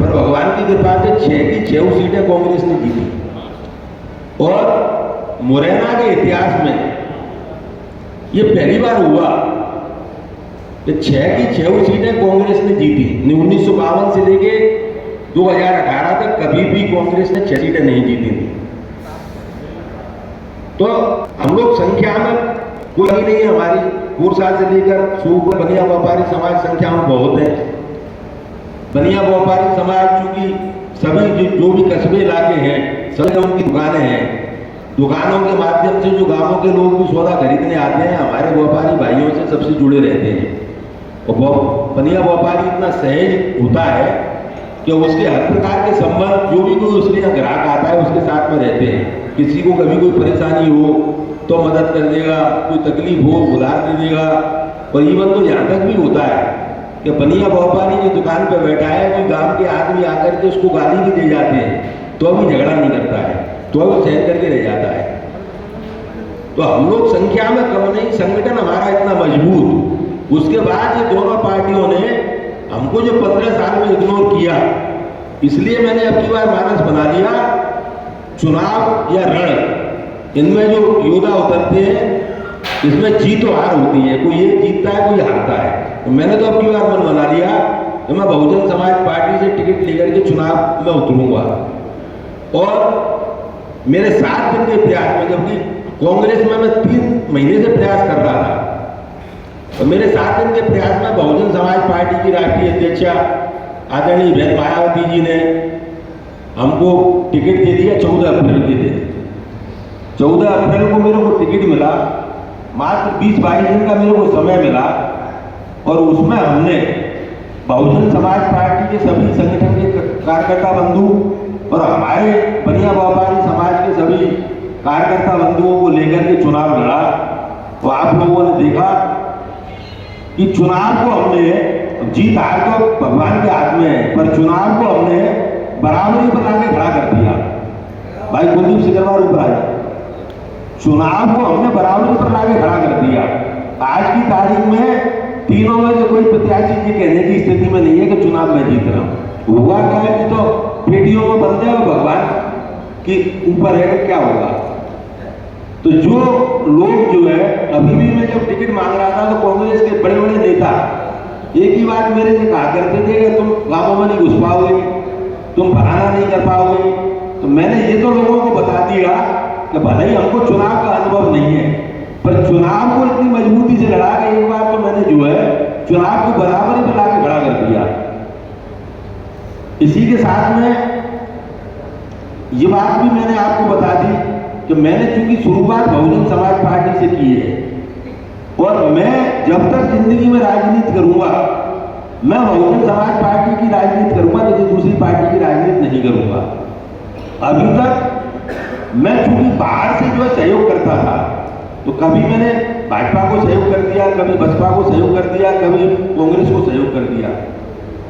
पर भगवान की कृपा से 6 की 6 सीटें कांग्रेस ने जीती। और मुरैना के इतिहास में ये पहली बार हुआ कि 6 की 6 सीटें कांग्रेस ने जीती। 1952 से लेके 2018 तक कभी भी कांग्रेस ने 6 सीटें नहीं जीती थी। तो हम लोग संख्या में कोई नहीं है, हमारी पूर्सा से लेकर सूप बनिया व्यापारी समाज संख्या में बहुत है। बनिया व्यापारी समाज चूंकि सभी जो भी कस्बे इलाके हैं सभी उनकी दुकानें हैं, दुकानों के माध्यम से जो गांवों के लोग भी सौदा खरीदने आते हैं हमारे व्यापारी भाइयों से सबसे जुड़े रहते हैं। और बनिया व्यापारी इतना सहज होता है कि उसके हर प्रकार के संबंध जो भी कोई उसके यहाँ ग्राहक आता है उसके साथ में रहते हैं। किसी को कभी कोई परेशानी हो तो मदद कर देगा, कोई तकलीफ हो उधार दे देगा। और इवन तो यहाँ तक भी होता है कि बनिया व्यापारी जो दुकान पर बैठा है कोई गांव के आदमी आकर के उसको गाली भी दे जाते हैं तो भी झगड़ा नहीं करता है, तो वो सहन करके रह जाता है। तो हम लोग संख्या में कम नहीं, संगठन हमारा इतना मजबूत। उसके बाद ये दोनों पार्टियों ने हमको जो 15 साल में इग्नोर किया, इसलिए मैंने अब की बार मानस बना लिया चुनाव या रण, इनमें जो योद्धा उतरते हैं इसमें जीत और हार होती है, कोई ये जीतता है कोई हारता है। तो मैंने तो अब की बार मन बना लिया कि मैं बहुजन समाज पार्टी से टिकट लेकर के चुनाव में उतरूंगा। और मेरे 7 दिन के प्रयास में, जबकि कांग्रेस में मैं 3 महीने से प्रयास कर रहा था, और मेरे 7 दिन के प्रयास में बहुजन समाज पार्टी की राष्ट्रीय अध्यक्षा आदरणीय बहन मायावती जी ने हमको टिकट दे दिया 14 अप्रैल के दिन। 14 अप्रैल को मेरे को टिकट मिला, मात्र 20-22 दिन का मेरे को समय मिला। और उसमें हमने बहुजन समाज पार्टी के सभी संगठन के कार्यकर्ता बंधु और हमारे बनिया व्यापारी समाज के सभी कार्यकर्ता बंधुओं को लेकर के चुनाव लड़ा। तो आप लोगों ने देखा कि चुनाव को हमने, जीत हार तो भगवान के हाथ में है, पर चुनाव को हमने बराबरी बना के खड़ा कर दिया। भाई कुलदीप सिकरवार ऊपर आ जाए, चुनाव को हमने बराबरी पर लाके खड़ा कर दिया। आज की तारीख में तीनों में से कोई प्रत्याशी ये कहने की स्थिति में नहीं है कि चुनाव में जीत रहा हूं। हुआ क्या है कि तो पेटियों में बंद है और भगवान के ऊपर है क्या होगा। तो जो लोग जो है, अभी भी मैं जब टिकट मांग रहा था तो कांग्रेस के बड़े बड़े नेता एक ही बात मेरे से कहा करते थे कि तुम गांवों में नहीं घुस पाओगे, तुम फलाना नहीं कर पाओगे। तो मैंने ये तो लोगों को बता दिया कि भले ही हमको चुनाव का अनुभव नहीं है, पर चुनाव को इतनी मजबूती से लड़ा के एक बार तो मैंने जो है चुनाव को बराबरी में लाके खड़ा कर दिया। इसी के साथ में ये बात भी मैंने आपको बता दी कि मैंने चूंकि शुरुआत बहुजन समाज पार्टी से की है, और मैं जब तक जिंदगी में राजनीति करूंगा मैं बहुजन समाज पार्टी की राजनीति करूंगा, किसी दूसरी पार्टी की राजनीति नहीं करूंगा। अभी तक मैं चूंकि बाहर से जो है सहयोग करता था, तो कभी मैंने भाजपा को सहयोग कर दिया, कभी बसपा को सहयोग कर दिया, कभी कांग्रेस को सहयोग कर दिया।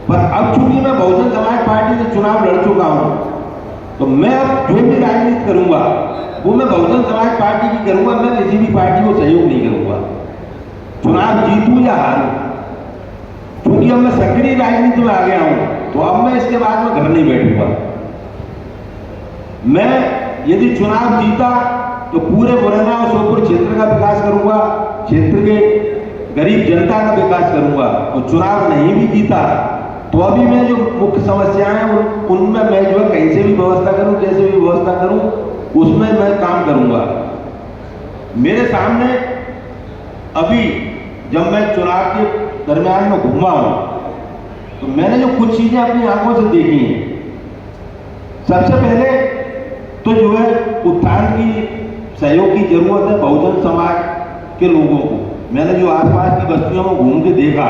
पर अब चूंकि मैं बहुजन समाज पार्टी से चुनाव लड़ चुका हूं, तो मैं अब जो भी राजनीति करूंगा वो मैं बहुजन समाज पार्टी की करूंगा, मैं किसी भी पार्टी को सहयोग नहीं करूंगा, चुनाव जीतूं या हारूं। क्योंकि अब मैं सक्रिय राजनीति में आ गया हूं, तो अब मैं इसके बाद में घर नहीं बैठूंगा। मैं यदि चुनाव जीता तो पूरे मुरैना और सोनपुर क्षेत्र का विकास करूंगा, क्षेत्र के गरीब जनता का विकास करूंगा। और चुनाव नहीं भी जीता तो अभी मैं जो मुख्य समस्याएं हैं उनमें मैं जो है कहीं से भी व्यवस्था करूं, कैसे भी व्यवस्था करूं, उसमें मैं काम करूंगा। मेरे सामने अभी जब मैं चुनाव के दरमियान में घूमा हूं तो मैंने जो कुछ चीजें अपनी आंखों से देखी हैं, सबसे पहले तो जो है उत्थान की सहयोग की जरूरत है बहुजन समाज के लोगों को। मैंने जो आसपास की बस्तियों में घूम के देखा,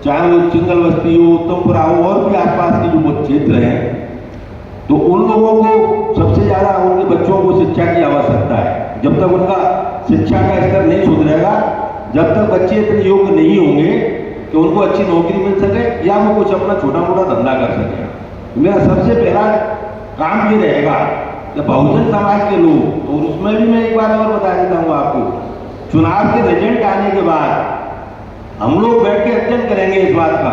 चाहे वो सिंगल बस्ती हो, उत्तमपुरा हो, और भी आसपास के जो क्षेत्र हैं, तो उन लोगों को सबसे ज्यादा उनके बच्चों को शिक्षा की आवश्यकता है। जब तक उनका शिक्षा का स्तर नहीं सुधरेगा, जब तक बच्चे इतने योग्य नहीं होंगे कि उनको अच्छी नौकरी मिल सके या वो कुछ अपना छोटा मोटा धंधा कर सके। मेरा सबसे पहला काम ये रहेगा कि बहुजन समाज के लोग, और उसमें भी मैं एक बात और बता देता हूँ आपको, चुनाव के रिजल्ट आने के बाद हम लोग बैठ के अध्ययन करेंगे इस बात का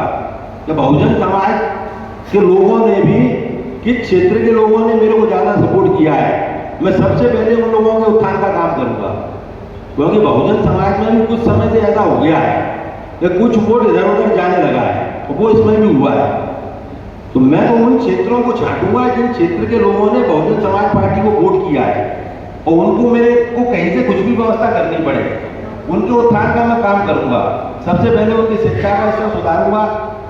कि बहुजन समाज कि लोगों ने भी, किस क्षेत्र के लोगों ने मेरे को ज़्यादा सपोर्ट किया है, मैं सबसे पहले उन लोगों के उत्थान का काम करूंगा। क्योंकि बहुजन समाज में भी कुछ समय से ऐसा हो गया है कि कुछ वोट इधर उधर जाने लगा है, तो वो इसमें भी हुआ है। तो मैं तो उन क्षेत्रों को छांटूंगा जिन क्षेत्र के लोगों ने बहुजन समाज पार्टी को वोट किया है, और उनको मेरे को कहीं से कुछ भी व्यवस्था करनी पड़े, उनके उत्थान का मैं काम करूंगा। सबसे पहले उनकी शिक्षा का स्तर सुधारूंगा,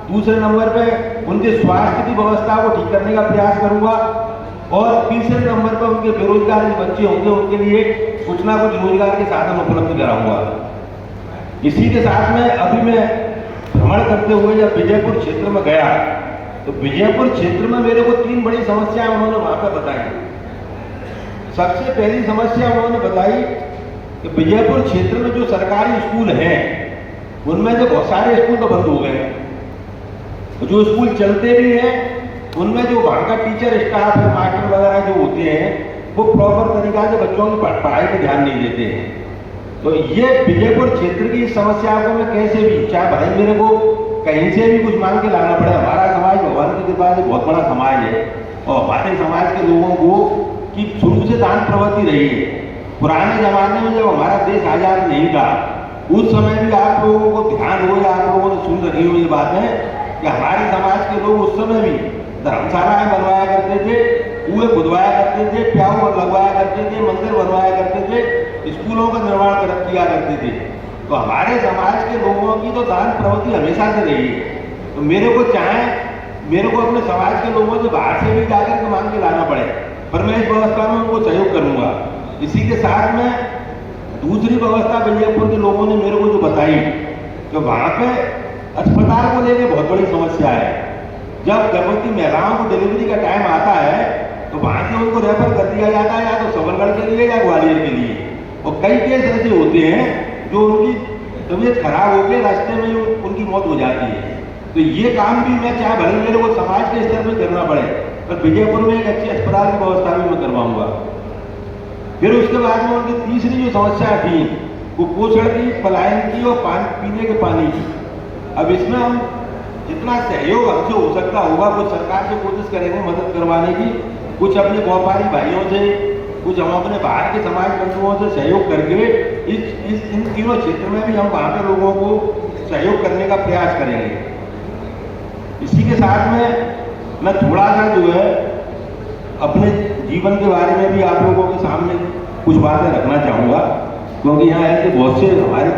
दूसरे नंबर पे उनके स्वास्थ्य की व्यवस्था को ठीक करने का प्रयास करूंगा, और तीसरे नंबर पर उनके बेरोजगार जो बच्चे होंगे उनके लिए कुछ ना कुछ रोजगार के साधन उपलब्ध कराऊंगा। इसी के साथ में अभी मैं भ्रमण करते हुए जब विजयपुर क्षेत्र में गया, तो विजयपुर क्षेत्र में मेरे को 3 बड़ी समस्याएं उन्होंने वहां पर बताई। सबसे पहली समस्या उन्होंने बताई कि विजयपुर क्षेत्र में जो सरकारी स्कूल हैं उनमें से बहुत सारे स्कूल तो बंद हो गए, जो स्कूल चलते भी हैं उनमें जो वहां का टीचर स्टाफ है, मास्टर वगैरह जो होते हैं, वो प्रॉपर तरीका से बच्चों की पढ़ाई पर ध्यान नहीं देते हैं। तो ये विजयपुर क्षेत्र की समस्या को मैं कैसे भी, चाहे भाई मेरे को कहीं से भी कुछ मांग के लाना पड़े, हमारा समाज भगवान की कृपा से बहुत बड़ा समाज है, और हमारे समाज के लोगों को की शुरू से दान प्रवृत्ति रही है। पुराने जमाने में जब हमारा देश आजाद नहीं था, उस समय भी आप लोगों को ध्यान हो या आप लोगों ने सुन रखी हुई बात है कि हमारे समाज के लोग उस समय भी धर्मशालाएं बनवाया करते थे, कुएं खुदवाया करते थे, प्याऊ लगवाया करते थे, मंदिर बनवाया करते थे, स्कूलों का निर्माण किया करते थे। तो हमारे समाज के लोगों की तो दान प्रवृत्ति हमेशा से रही है। तो मेरे को अपने समाज के लोगों से बाहर से भी जाकर के मांग के लाना पड़े, पर मैं इस व्यवस्था में उनको सहयोग करूंगा। इसी के साथ में दूसरी व्यवस्था विजयपुर के लोगों ने मेरे को जो बताई कि वहां पे अस्पताल को लेकर बहुत बड़ी समस्या है। जब गर्भवती महिलाओं को डिलीवरी का टाइम आता है तो वहां से उनको रेफर कर दिया जाता है या तो सबलगढ़ के लिए या ग्वालियर के लिए, और कई केस ऐसे होते हैं जो उनकी तबीयत खराब होकर रास्ते में उनकी मौत हो जाती है। तो ये काम भी मैं चाहे भले मेरे को समाज के स्तर पर करना पड़े, पर विजयपुर में एक अच्छी अस्पताल की व्यवस्था भी मैं करवाऊंगा। फिर उसके बाद में उनकी तीसरी जो समस्या थी वो पोषण की, पलायन की और पीने के पानी की। अब इसमें हम जितना सहयोग हमसे हो सकता होगा कुछ सरकार से कोशिश करेंगे मदद करवाने की, कुछ अपने व्यापारी भाइयों से, कुछ हम अपने बाहर के समाज बंधुओं से सहयोग करके इन तीनों क्षेत्र में भी हम वहाँ के लोगों को सहयोग करने का प्रयास करेंगे। इसी के साथ में मैं थोड़ा सा जो है अपने जीवन के बारे में भी आप लोगों के सामने कुछ बातें रखना चाहूँगा, क्योंकि यहाँ ऐसे बहुत से हमारे